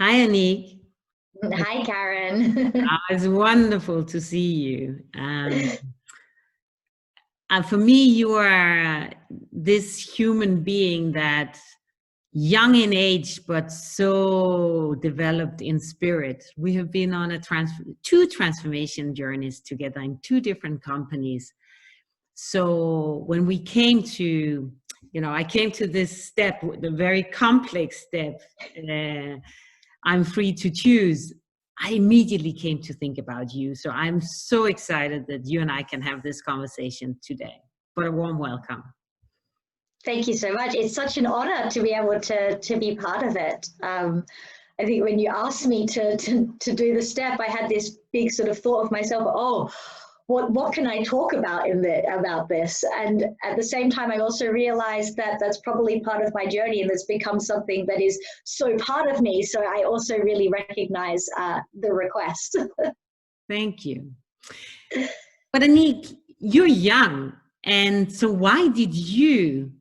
Hi, Anique. Hi, Karen. It's wonderful to see you. And for me, you are this human being that young in age, but so developed in spirit. We have been on two transformation journeys together in two different companies. So when we came to, I came to this step, the very complex step, I'm free to choose. I immediately came to think about you. So I'm so excited that you and I can have this conversation today. But a warm welcome. Thank you so much. It's such an honor to be able to be part of it. I think when you asked me to do the step, I had this big sort of thought of myself, oh, what can I talk about about this? And at the same time, I also realized that that's probably part of my journey and it's become something that is so part of me. So I also really recognize the request. Thank you. But Anique, you're young. And so why did you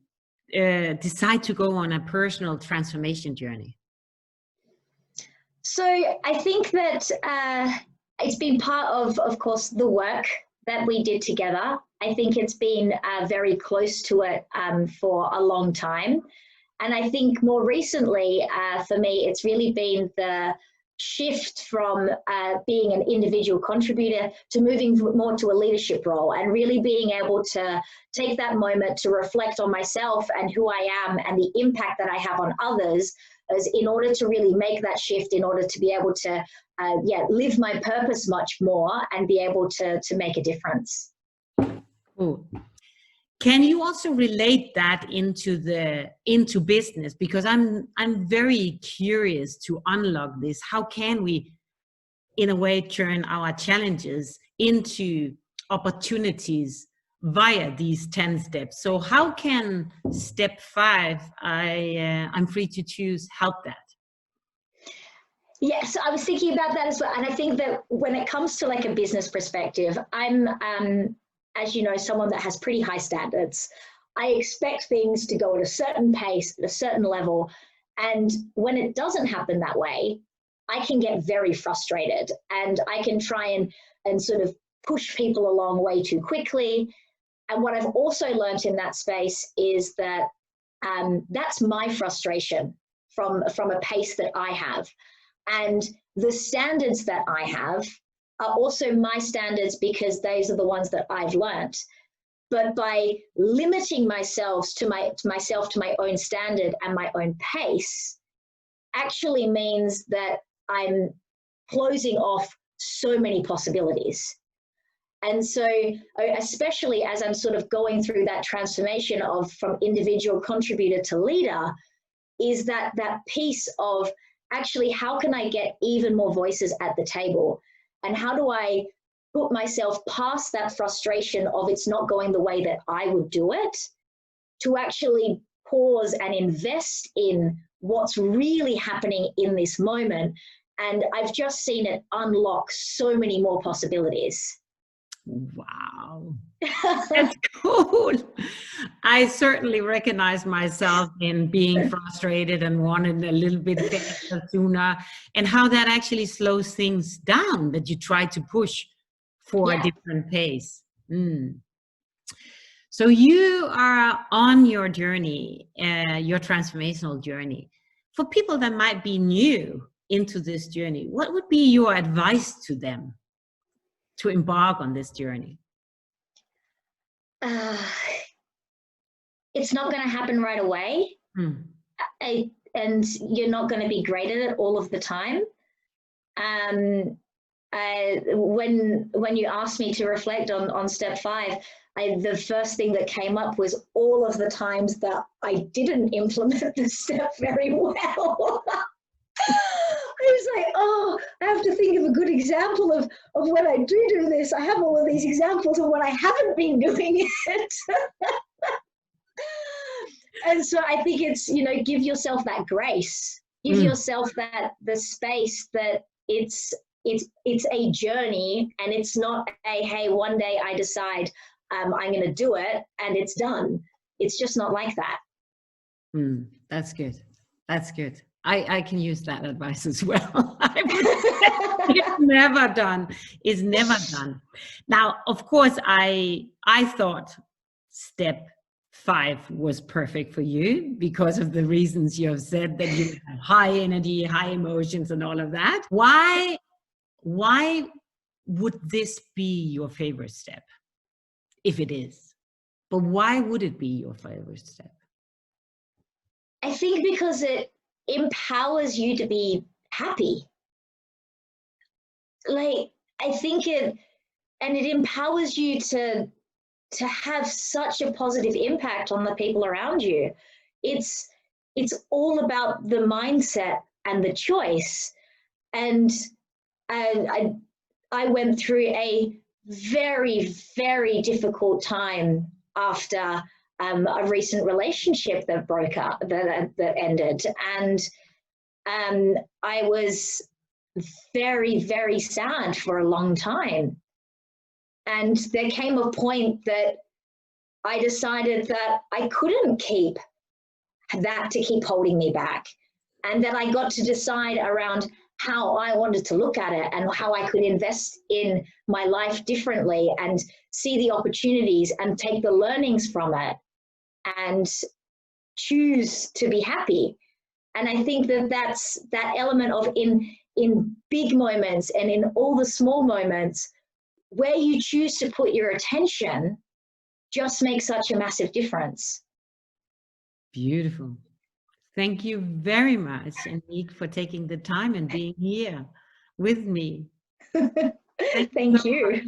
decide to go on a personal transformation journey? So I think that it's been part of course, the work that we did together. I think it's been very close to it for a long time. And I think more recently, for me, it's really been the shift from being an individual contributor to moving more to a leadership role and really being able to take that moment to reflect on myself and who I am and the impact that I have on others, as in order to really make that shift, in order to be able to live my purpose much more and be able to make a difference. Cool. Can you also relate that into business? Because I'm very curious to unlock this. How can we, in a way, turn our challenges into opportunities via these 10 steps? So how can step 5, I'm free to choose, help that? Yes, I was thinking about that as well. And I think that when it comes to like a business perspective, I'm, as you know, someone that has pretty high standards. I expect things to go at a certain pace, at a certain level. And when it doesn't happen that way, I can get very frustrated and I can try and sort of push people along way too quickly. And what I've also learned in that space is that that's my frustration from a pace that I have. And the standards that I have are also my standards because those are the ones that I've learnt. But by limiting myself to my own standard and my own pace actually means that I'm closing off so many possibilities. And so, especially as I'm sort of going through that transformation from individual contributor to leader, is that piece of actually, how can I get even more voices at the table? And how do I put myself past that frustration of it's not going the way that I would do it, to actually pause and invest in what's really happening in this moment? And I've just seen it unlock so many more possibilities. Wow, that's cool. I certainly recognize myself in being frustrated and wanting a little bit faster, sooner, and how that actually slows things down, that you try to push for a different pace. So you are on your journey, your transformational journey. For people that might be new into this journey, what would be your advice to them to embark on this journey? It's not going to happen right away. And you're not going to be great at it all of the time. When you asked me to reflect on step 5, the first thing that came up was all of the times that I didn't implement the step very well. I was like, oh, I have to think of a good example of when I do this. I have all of these examples of when I haven't been doing it. And so I think it's, give yourself that grace, give yourself the space that it's a journey, and it's not a, hey, one day I decide I'm going to do it and it's done. It's just not like that. That's good. That's good. I can use that advice as well. I would say it's never done. It's never done. Now, of course, I thought step 5 was perfect for you because of the reasons you have said, that you have high energy, high emotions, and all of that. Why would this be your favorite step? If it is, but why would it be your favorite step? I think because it empowers you to be happy. Like, I think it empowers you to have such a positive impact on the people around you. It's all about the mindset and the choice. And I went through a very, very difficult time after a recent relationship that broke up, that ended. And I was very, very sad for a long time. And there came a point that I decided that I couldn't keep that to keep holding me back. And that I got to decide around how I wanted to look at it and how I could invest in my life differently and see the opportunities and take the learnings from it and choose to be happy. And I think that that's that element of in big moments and in all the small moments, where you choose to put your attention just makes such a massive difference. Beautiful. Thank you very much, Anique, for taking the time and being here with me. Thank you.